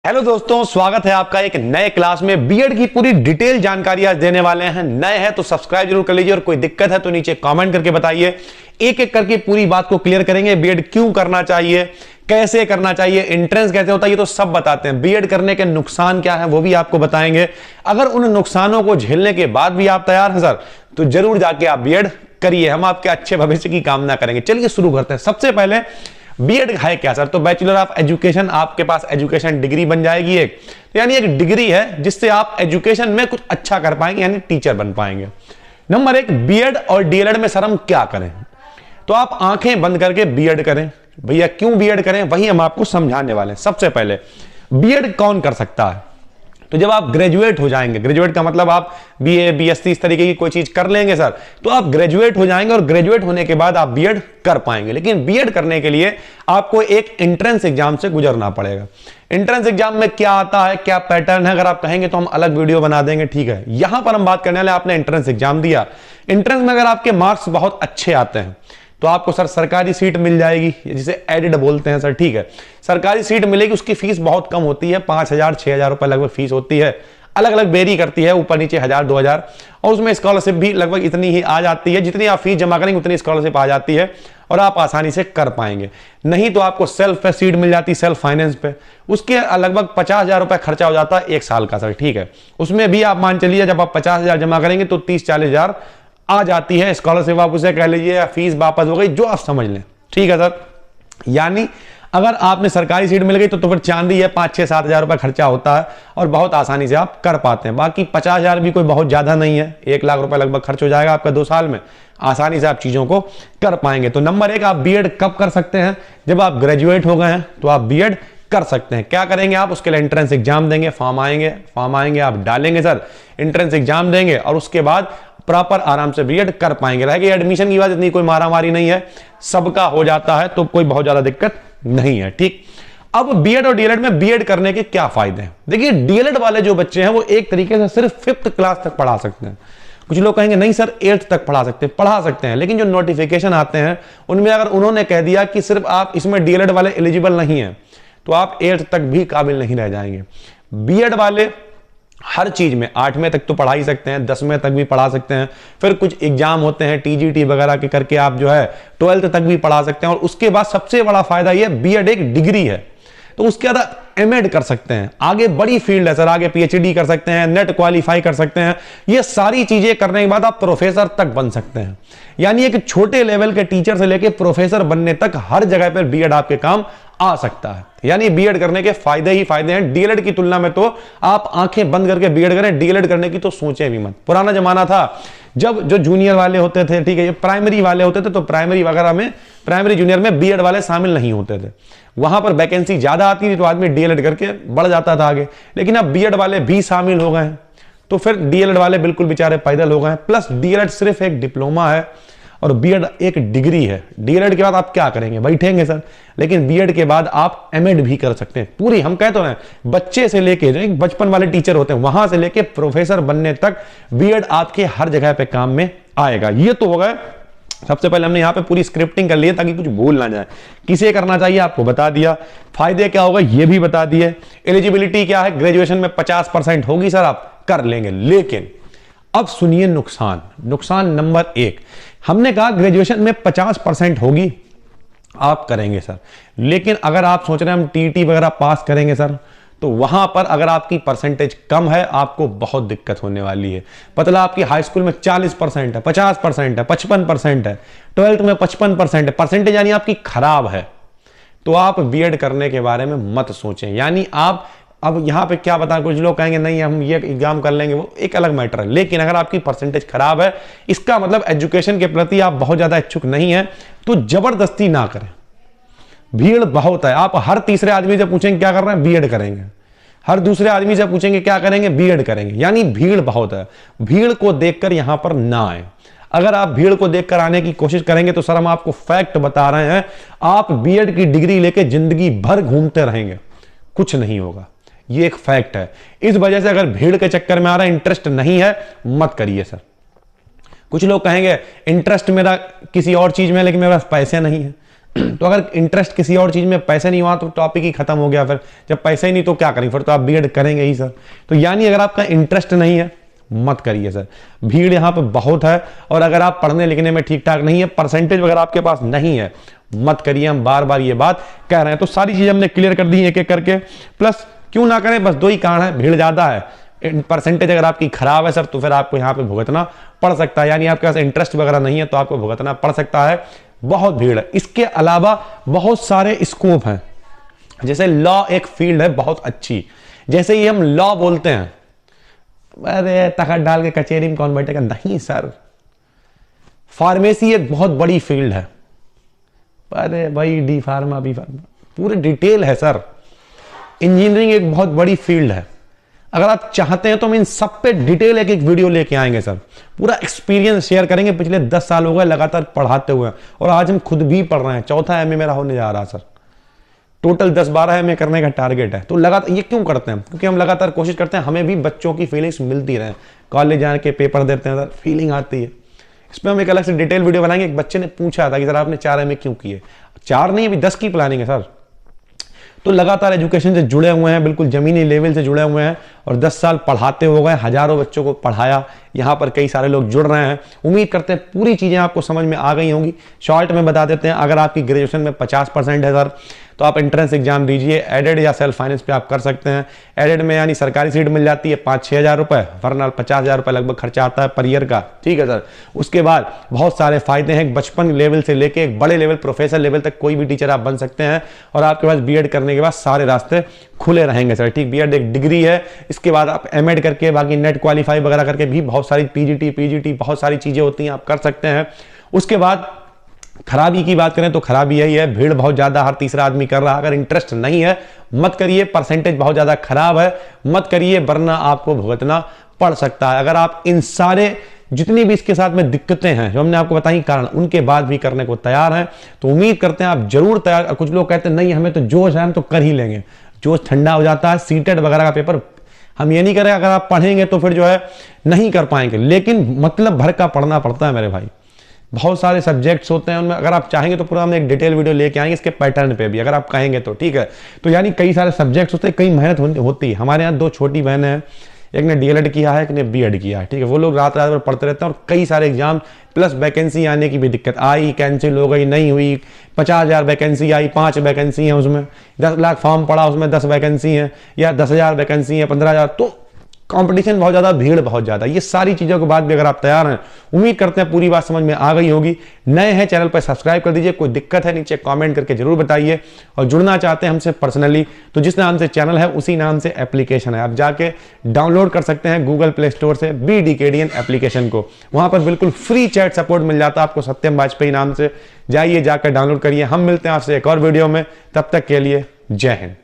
Hello दोस्तों, स्वागत है आपका एक नए क्लास में। बीएड की पूरी डिटेल जानकारी आज देने वाले हैं। नए हैं तो सब्सक्राइब जरूर कर लीजिए और कोई दिक्कत है तो नीचे कमेंट करके बताइए। एक एक करके पूरी बात को क्लियर करेंगे। बीएड क्यों करना चाहिए, कैसे करना चाहिए, एंट्रेंस कैसे होता है, ये तो सब बताते हैं। बीएड करने के नुकसान क्या है वो भी आपको बताएंगे। अगर उन नुकसानों को झेलने के बाद भी आप तैयार हैं सर, तो जरूर जाके आप बीएड करिए। हम आपके अच्छे भविष्य की कामना करेंगे। चलिए शुरू करते हैं। सबसे पहले बीएड है क्या सर? तो बैचलर ऑफ एजुकेशन, आपके पास एजुकेशन डिग्री बन जाएगी एक। तो यानी एक डिग्री है जिससे आप एजुकेशन में कुछ अच्छा कर पाएंगे, यानी टीचर बन पाएंगे। नंबर एक, बीएड और डीएलएड में सर हम क्या करें? तो आप आंखें बंद करके बीएड करें। भैया क्यों बीएड करें, वही हम आपको समझाने वाले हैं। सबसे पहले बीएड कौन कर सकता है? तो जब आप ग्रेजुएट हो जाएंगे, ग्रेजुएट का मतलब आप बीए बीएससी इस तरीके की कोई चीज कर लेंगे सर, तो आप ग्रेजुएट हो जाएंगे और ग्रेजुएट होने के बाद आप बीएड कर पाएंगे। लेकिन बीएड करने के लिए आपको एक एंट्रेंस एग्जाम से गुजरना पड़ेगा। एंट्रेंस एग्जाम में क्या आता है, क्या पैटर्न है, अगर आप कहेंगे तो हम अलग वीडियो बना देंगे, ठीक है। यहां पर हम बात करने वाले, आपने एंट्रेंस एग्जाम दिया, एंट्रेंस में अगर आपके मार्क्स बहुत अच्छे आते हैं तो आपको सर सरकारी सीट मिल जाएगी, जिसे एडेड बोलते हैं सर, ठीक है। सरकारी सीट मिलेगी, उसकी फीस बहुत कम होती है, 5,000 6,000 रुपए लगभग फीस होती है। अलग अलग वेरी करती है, ऊपर नीचे 1,000 2,000, और उसमें स्कॉलरशिप भी लगभग इतनी ही आ जाती है। जितनी आप फीस जमा करेंगे उतनी स्कॉलरशिप आ जाती है और आप आसानी से कर पाएंगे। नहीं तो आपको सेल्फ पे सीट मिल जाती, सेल्फ फाइनेंस पे, उसके लगभग 50,000 रुपए खर्चा हो जाता है एक साल का सर, ठीक है। उसमें भी आप मान चलिए जब आप 50,000 जमा करेंगे तो 30-40,000 आ जाती है स्कॉलरशिप, आप उसे कह लीजिए, या फीस वापस हो गई, जो आप समझ लें, ठीक है सर। यानी अगर आपने सरकारी सीट मिल गई तो फिर चांदी है, 5-6-7,000 रुपए खर्चा होता है और बहुत आसानी से आप कर पाते हैं। बाकी 50,000 भी कोई बहुत ज्यादा नहीं है, 1 लाख रुपए लगभग खर्च हो जाएगा आपका 2 साल में। आसानी से आप चीजों को कर पाएंगे। तो नंबर एक, आप बीएड कब कर सकते हैं? जब आप ग्रेजुएट हो गए हैं तो आप बीएड कर सकते हैं। क्या करेंगे आप? उसके लिए एंट्रेंस एग्जाम देंगे, फॉर्म आएंगे, आप डालेंगे सर, एंट्रेंस एग्जाम देंगे और उसके बाद प्रॉपर आराम से बीएड कर पाएंगे। रहेगी एडमिशन की बात, इतनी कोई मारामारी नहीं है, सबका हो जाता है, तो कोई बहुत ज्यादा दिक्कत नहीं है, ठीक। अब बीएड और डीएलएड में बीएड करने के क्या फायदे हैं? देखिए, डीएलएड वाले जो बच्चे हैं वो एक तरीके से सिर्फ 5th क्लास तक पढ़ा सकते हैं। कुछ लोग कहेंगे नहीं सर 8th तक पढ़ा सकते हैं, लेकिन जो नोटिफिकेशन आते हैं उनमें अगर उन्होंने कह दिया कि सिर्फ आप इसमें डीएलएड वाले एलिजिबल नहीं है, तो आप 8th तक भी काबिल नहीं रह जाएंगे। बीएड वाले हर चीज में 8वें तक तो पढ़ा ही सकते हैं, 10वें तक भी पढ़ा सकते हैं, फिर कुछ एग्जाम होते हैं टीजीटी वगैरह के करके आप जो है 12th तक भी पढ़ा सकते हैं। और उसके बाद सबसे बड़ा फायदा ये, बीएड एक डिग्री है, तो उसके बाद एमएड कर सकते हैं। आगे बड़ी फील्ड है सर, आगे पीएचडी कर सकते हैं, नेट क्वालिफाई कर सकते हैं। ये सारी चीजें करने के बाद आप प्रोफेसर तक बन सकते हैं। यानी एक छोटे लेवल के टीचर से लेके प्रोफेसर बनने तक हर जगह पर बीएड आपके काम आ सकता है। यानी बीएड करने के फायदे ही फायदे हैं। डीएलएड की तुलना में तो आप आंखें बंद करके बीएड करें, डीएलएड करने की तो सोचें भी मत। पुराना जमाना था जब जो जूनियर वाले होते थे, ठीक है, ये प्राइमरी वाले होते थे, तो प्राइमरी वगैरह में, प्राइमरी जूनियर में बीएड वाले शामिल नहीं होते थे। वहां पर वैकेंसी ज्यादा आती थी तो आदमी डीएलएड करके बढ़ जाता था आगे। लेकिन अब बीएड वाले भी शामिल हो गए हैं, तो फिर डीएलएड वाले बिल्कुल बेचारे पैदल हो गए हैं। प्लस डीएलएड सिर्फ एक डिप्लोमा है और बीएड एक डिग्री है। डीएलएड के बाद आप क्या करेंगे? बैठेंगे सर। लेकिन बीएड के बाद आप एमएड भी कर सकते हैं। पूरी, हम कहते हैं बच्चे से लेके, जो बचपन वाले टीचर होते हैं वहां से लेके प्रोफेसर बनने तक बीएड आपके हर जगह पे काम में आएगा। ये तो हो गए। सबसे पहले हमने यहाँ पे पूरी स्क्रिप्टिंग कर ली है ताकि कुछ भूल ना जाए। किसे करना चाहिए आपको बता दिया, फायदे क्या होगा ये भी बता दिए। एलिजिबिलिटी क्या है? ग्रेजुएशन में 50% होगी सर, आप कर लेंगे। लेकिन अब सुनिए नुकसान नंबर 1, हमने कहा ग्रेजुएशन में 50% होगी, आप करेंगे सर। लेकिन अगर आप सोच रहे हैं हम टीटी वगैरह पास करेंगे सर, तो वहां पर अगर आपकी परसेंटेज कम है आपको बहुत दिक्कत होने वाली है। मतलब आपकी हाई स्कूल में 40% है, 50% है, 55% है, 12th में 55% है, परसेंटेज यानी आपकी खराब है, तो आप बीएड करने के बारे में मत सोचें। यानी आप, अब यहां पे क्या बता, कुछ लोग कहेंगे नहीं हम ये एग्जाम कर लेंगे, वो एक अलग मैटर है। लेकिन अगर आपकी परसेंटेज खराब है, इसका मतलब एजुकेशन के प्रति आप बहुत ज्यादा इच्छुक नहीं है, तो जबरदस्ती ना करें। भीड़ बहुत है। आप हर तीसरे आदमी से पूछेंगे क्या कर रहे हैं, बीएड करेंगे। हर दूसरे आदमी से पूछेंगे क्या करेंगे, बीएड करेंगे। यानी भीड़ बहुत है। भीड़ को देखकर यहां पर ना आए। अगर आप भीड़ को देखकर आने की कोशिश करेंगे तो सर हम आपको फैक्ट बता रहे हैं, आप बीएड की डिग्री लेके जिंदगी भर घूमते रहेंगे, कुछ नहीं होगा। ये एक फैक्ट है। इस वजह से अगर भीड़ के चक्कर में आ रहा है, इंटरेस्ट नहीं है, मत करिए सर। कुछ लोग कहेंगे इंटरेस्ट मेरा किसी और चीज में, लेकिन मेरे पास पैसे नहीं है तो अगर इंटरेस्ट किसी और चीज में, पैसे नहीं हुआ तो टॉपिक ही खत्म हो गया। फिर जब पैसे ही नहीं तो क्या करेंगे, फिर तो आप बीएड करेंगे ही सर। तो यानी अगर आपका इंटरेस्ट नहीं है मत करिए सर। भीड़ यहाँ पे बहुत है, और अगर आप पढ़ने लिखने में ठीक ठाक नहीं है, परसेंटेज अगर आपके पास नहीं है, मत करिए। हम बार बार ये बात कह रहे हैं। तो सारी चीजें हमने क्लियर कर दी एक एक करके। प्लस क्यों ना करें, बस 2 ही कारण है, भीड़ ज्यादा है, परसेंटेज अगर आपकी खराब है सर, तो फिर आपको यहाँ पे भुगतना पड़ सकता है। यानी आपके पास इंटरेस्ट वगैरह नहीं है तो आपको भुगतना पड़ सकता है, बहुत भीड़ है। इसके अलावा बहुत सारे स्कोप हैं, जैसे लॉ एक फील्ड है बहुत अच्छी। जैसे ही हम लॉ बोलते हैं, अरे तखत डाल के कचहरी में कौन बैठेगा, नहीं सर। फार्मेसी एक बहुत बड़ी फील्ड है, अरे भाई डी फार्मा बी फार्मा पूरे डिटेल है सर। इंजीनियरिंग एक बहुत बड़ी फील्ड है। अगर आप चाहते हैं तो हम इन सब पे डिटेल एक वीडियो लेके आएंगे सर, पूरा एक्सपीरियंस शेयर करेंगे। पिछले 10 साल हो गए लगातार पढ़ाते हुए, और आज हम खुद भी पढ़ रहे हैं। 4था एमए मेरा होने जा रहा सर, टोटल 10-12 एमए करने का टारगेट है। तो लगातार ये क्यों करते हैं, क्योंकि हम लगातार कोशिश करते हैं हमें भी बच्चों की फीलिंग्स मिलती रहे। कॉलेज जाके के पेपर देते हैं सर, फीलिंग आती है। इस पर हम एक अलग से डिटेल वीडियो बनाएंगे। एक बच्चे ने पूछा था कि सर आपने 4 एमए क्यों किए। 4 नहीं, अभी 10 की प्लानिंग है सर। तो लगातार एजुकेशन से जुड़े हुए हैं, बिल्कुल जमीनी लेवल से जुड़े हुए हैं, और 10 साल पढ़ाते हो गए, हजारों बच्चों को पढ़ाया। यहाँ पर कई सारे लोग जुड़ रहे हैं। उम्मीद करते हैं पूरी चीजें आपको समझ में आ गई होंगी। शॉर्ट में बता देते हैं, अगर आपकी ग्रेजुएशन में 50% है सर, तो आप एंट्रेंस एग्जाम दीजिए। एडेड या सेल्फ फाइनेंस पे आप कर सकते हैं। एडेड में यानी सरकारी सीट मिल जाती है 5-6 हज़ार रुपए, वरना 50 हज़ार रुपए लगभग खर्चा आता है पर ईयर का, ठीक है सर। उसके बाद बहुत सारे फायदे हैं, बचपन लेवल से लेके एक बड़े लेवल प्रोफेसर लेवल तक कोई भी टीचर आप बन सकते हैं, और आपके पास बीएड करने के बाद सारे रास्ते खुले रहेंगे सर, ठीक। बीएड एक डिग्री है, इसके बाद आप एमएड करके, बाकी नेट क्वालिफाई वगैरह करके भी बहुत सारी पीजीटी बहुत सारी चीजें होती हैं, आप कर सकते हैं। उसके बाद खराबी की बात करें तो खराबी यही है, भीड़ बहुत ज्यादा, हर तीसरा आदमी कर रहा है। अगर इंटरेस्ट नहीं है मत करिए, परसेंटेज बहुत ज्यादा खराब है मत करिए, वरना आपको भुगतना पड़ सकता है। अगर आप इन सारे जितनी भी इसके साथ में दिक्कतें हैं जो हमने आपको बताई कारण, उनके बाद भी करने को तैयार हैं, तो उम्मीद करते हैं आप जरूर तैयार। कुछ लोग कहते हैं नहीं हमें तो जोश है, हम तो कर ही लेंगे। जोश ठंडा हो जाता है। सीटेट वगैरह का पेपर हम ये नहीं करें, अगर आप पढ़ेंगे तो फिर जो है नहीं कर पाएंगे, लेकिन मतलब भर का पढ़ना पड़ता है मेरे भाई। बहुत सारे सब्जेक्ट्स होते हैं उनमें, अगर आप चाहेंगे तो पूरा हम एक डिटेल वीडियो लेके आएंगे इसके पैटर्न पे भी, अगर आप कहेंगे तो, ठीक है। तो यानी कई सारे सब्जेक्ट्स होते हैं, कई मेहनत होती है। हमारे यहाँ 2 छोटी बहनें हैं, एक ने डीएलएड किया है, एक ने बीएड किया है, ठीक है। वो लोग रात रात भर पढ़ते रहते हैं, और कई सारे एग्जाम प्लस वैकेंसी आने की भी दिक्कत आई, कैंसिल हो गई, नहीं हुई। 50,000 वैकेंसी आई, 5 वैकेंसी है उसमें, 10 लाख फॉर्म पड़ा उसमें 10 वैकेंसी है, या 10,000 वैकेंसी है, 15,000। तो कंपटीशन बहुत ज्यादा, भीड़ बहुत ज्यादा। ये सारी चीजों के बाद भी अगर आप तैयार हैं, उम्मीद करते हैं पूरी बात समझ में आ गई होगी। नए हैं चैनल पर सब्सक्राइब कर दीजिए, कोई दिक्कत है नीचे कमेंट करके जरूर बताइए, और जुड़ना चाहते हैं हमसे पर्सनली तो जिस नाम से चैनल है उसी नाम से एप्लीकेशन है, आप जाके डाउनलोड कर सकते हैं गूगल प्ले स्टोर से BDKDN एप्लीकेशन को। वहां पर बिल्कुल फ्री चैट सपोर्ट मिल जाता है आपको, सत्यम वाजपेयी नाम से। जाइए, जाकर डाउनलोड करिए। हम मिलते हैं आपसे एक और वीडियो में, तब तक के लिए जय हिंद।